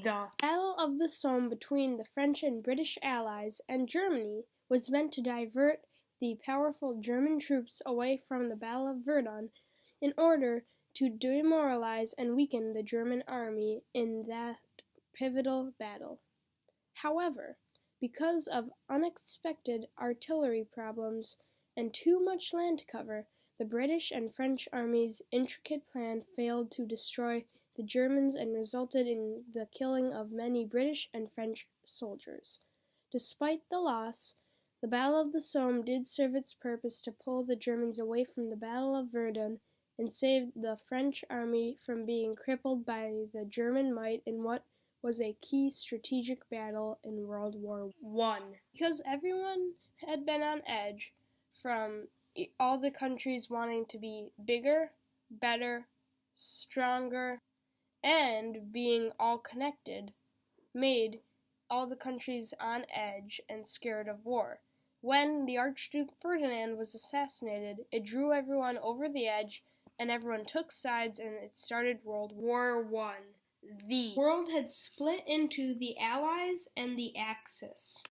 The Battle of the Somme between the French and British allies and Germany was meant to divert the powerful German troops away from the Battle of Verdun in order to demoralize and weaken the German army in that pivotal battle. However, because of unexpected artillery problems and too much land to cover, the British and French armies' intricate plan failed to destroy the Germans and resulted in the killing of many British and French soldiers. Despite the loss, the Battle of the Somme did serve its purpose to pull the Germans away from the Battle of Verdun and save the French army from being crippled by the German might in what was a key strategic battle in World War I. Because everyone had been on edge from all the countries wanting to be bigger, better, stronger, and being all connected, made all the countries on edge and scared of war. When the Archduke Ferdinand was assassinated, it drew everyone over the edge, and everyone took sides, and it started World War I. The world had split into the Allies and the Axis.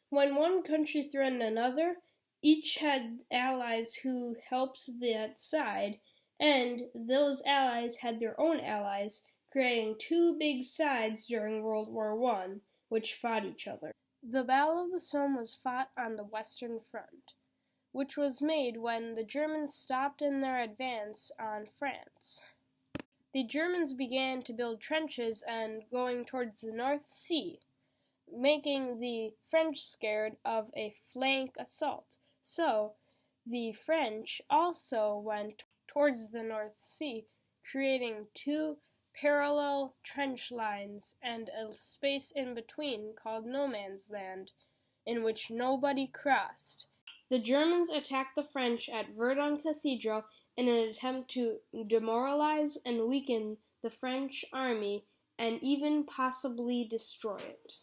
When one country threatened another, each had allies who helped that side, and those allies had their own allies, creating two big sides during World War I, which fought each other. The Battle of the Somme was fought on the Western Front, which was made when the Germans stopped in their advance on France. The Germans began to build trenches and going towards the North Sea, making the French scared of a flank assault. So, the French also went towards the North Sea, creating two parallel trench lines and a space in between called no man's land, in which nobody crossed. The Germans attacked the French at Verdun Cathedral in an attempt to demoralize and weaken the French army and even possibly destroy it.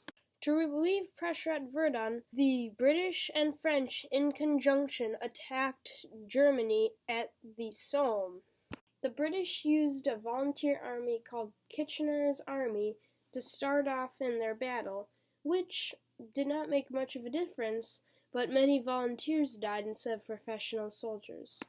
To relieve pressure at Verdun, the British and French in conjunction attacked Germany at the Somme. The British used a volunteer army called Kitchener's Army to start off in their battle, which did not make much of a difference, but many volunteers died instead of professional soldiers.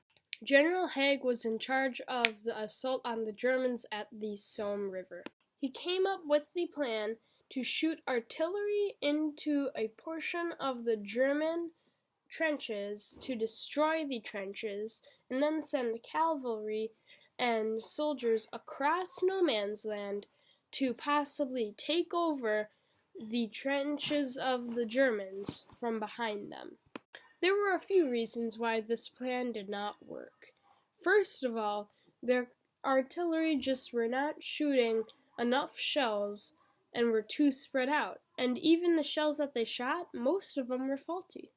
General Haig was in charge of the assault on the Germans at the Somme River. He came up with the plan to shoot artillery into a portion of the German trenches to destroy the trenches, and then send cavalry and soldiers across no man's land to possibly take over the trenches of the Germans from behind them. There were a few reasons why this plan did not work. First of all, their artillery just were not shooting enough shells and were too spread out, and even the shells that they shot, most of them were faulty.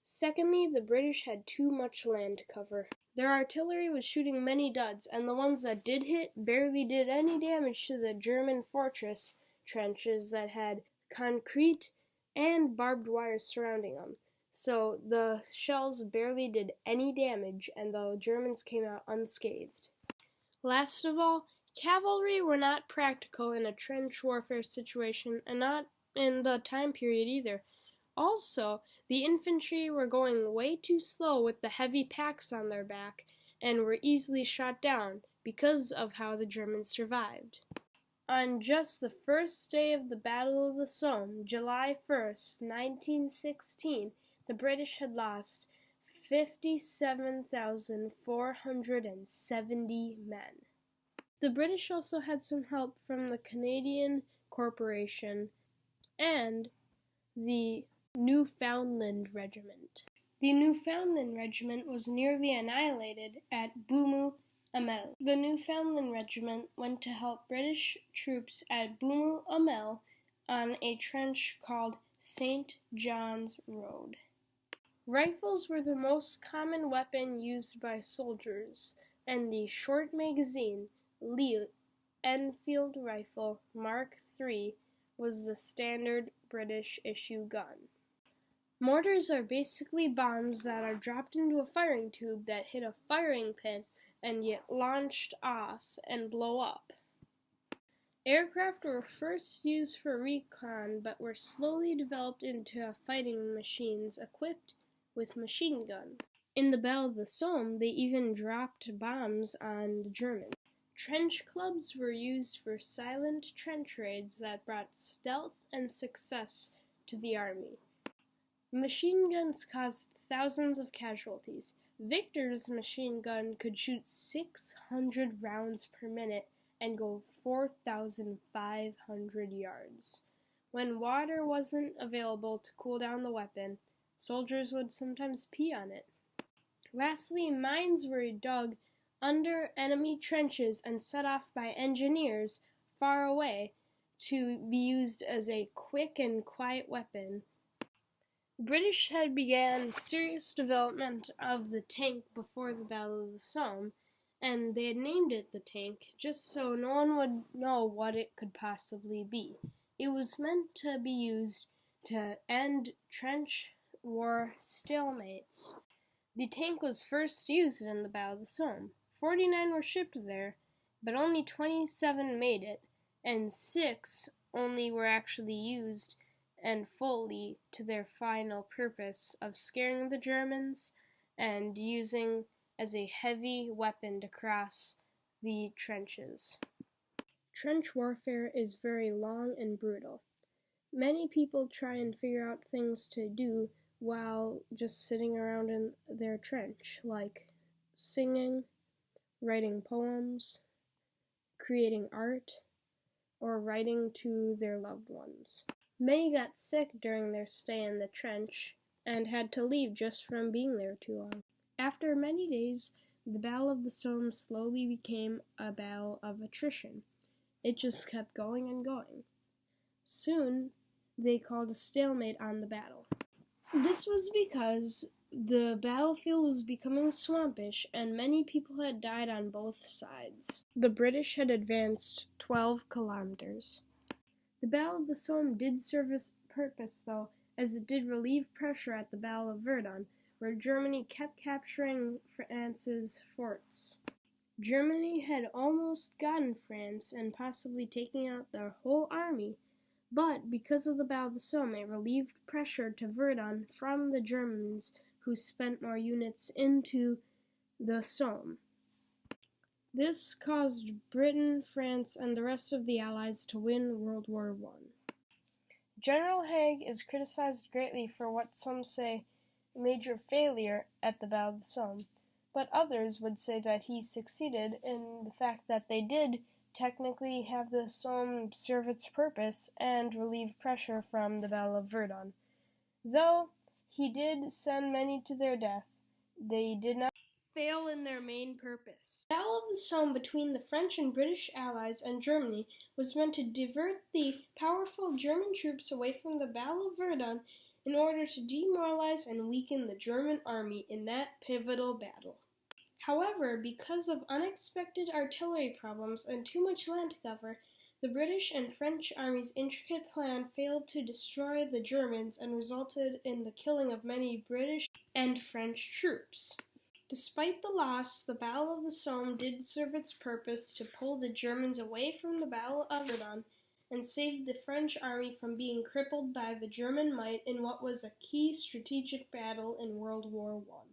Secondly, the British had too much land to cover. Their artillery was shooting many duds, and the ones that did hit barely did any damage to the German fortress trenches that had concrete and barbed wire surrounding them. So the shells barely did any damage, and the Germans came out unscathed. Last of all, cavalry were not practical in a trench warfare situation, and not in the time period either. Also, the infantry were going way too slow with the heavy packs on their back, and were easily shot down because of how the Germans survived. On just the first day of the Battle of the Somme, July 1st, 1916, the British had lost 57,470 men. The British also had some help from the Canadian Corporation and the Newfoundland Regiment. The Newfoundland Regiment was nearly annihilated at Beaumont Hamel. The Newfoundland Regiment went to help British troops at Beaumont Hamel on a trench called St. John's Road. Rifles were the most common weapon used by soldiers, and the short magazine Lee Enfield rifle Mark III was the standard British issue gun. Mortars are basically bombs that are dropped into a firing tube that hit a firing pin and get launched off and blow up. Aircraft were first used for recon, but were slowly developed into fighting machines equipped with machine guns. In the Battle of the Somme, they even dropped bombs on the Germans. Trench clubs were used for silent trench raids that brought stealth and success to the army. Machine guns caused thousands of casualties. Victor's machine gun could shoot 600 rounds per minute and go 4,500 yards. When water wasn't available to cool down the weapon, soldiers would sometimes pee on it. Lastly, mines were dug under enemy trenches and set off by engineers far away to be used as a quick and quiet weapon. The British had began serious development of the tank before the Battle of the Somme, and they had named it the tank just so no one would know what it could possibly be. It was meant to be used to end trench war stalemates. The tank was first used in the Battle of the Somme. 49 were shipped there, but only 27 made it, and 6 only were actually used and fully to their final purpose of scaring the Germans and using as a heavy weapon to cross the trenches. Trench warfare is very long and brutal. Many people try and figure out things to do while just sitting around in their trench, like singing, writing poems, creating art, or writing to their loved ones. Many got sick during their stay in the trench and had to leave just from being there too long. After many days, the Battle of the Somme slowly became a battle of attrition. It just kept going and going. Soon, they called a stalemate on the battle. This was because the battlefield was becoming swampish and many people had died on both sides. The British had advanced 12 kilometers. The Battle of the Somme did serve its purpose, though, as it did relieve pressure at the Battle of Verdun, where Germany kept capturing France's forts. Germany had almost gotten France and possibly taken out their whole army, but because of the Battle of the Somme, it relieved pressure to Verdun from the Germans, who spent more units into the Somme. This caused Britain, France, and the rest of the Allies to win World War I. General Haig is criticized greatly for what some say a major failure at the Battle of the Somme, but others would say that he succeeded in the fact that they did technically have the Somme serve its purpose and relieve pressure from the Battle of Verdun. Though he did send many to their death, they did not fail in their main purpose. The Battle of the Somme between the French and British allies and Germany was meant to divert the powerful German troops away from the Battle of Verdun in order to demoralize and weaken the German army in that pivotal battle. However, because of unexpected artillery problems and too much land to cover, the British and French army's intricate plan failed to destroy the Germans and resulted in the killing of many British and French troops. Despite the loss, the Battle of the Somme did serve its purpose to pull the Germans away from the Battle of Verdun and saved the French army from being crippled by the German might in what was a key strategic battle in World War I.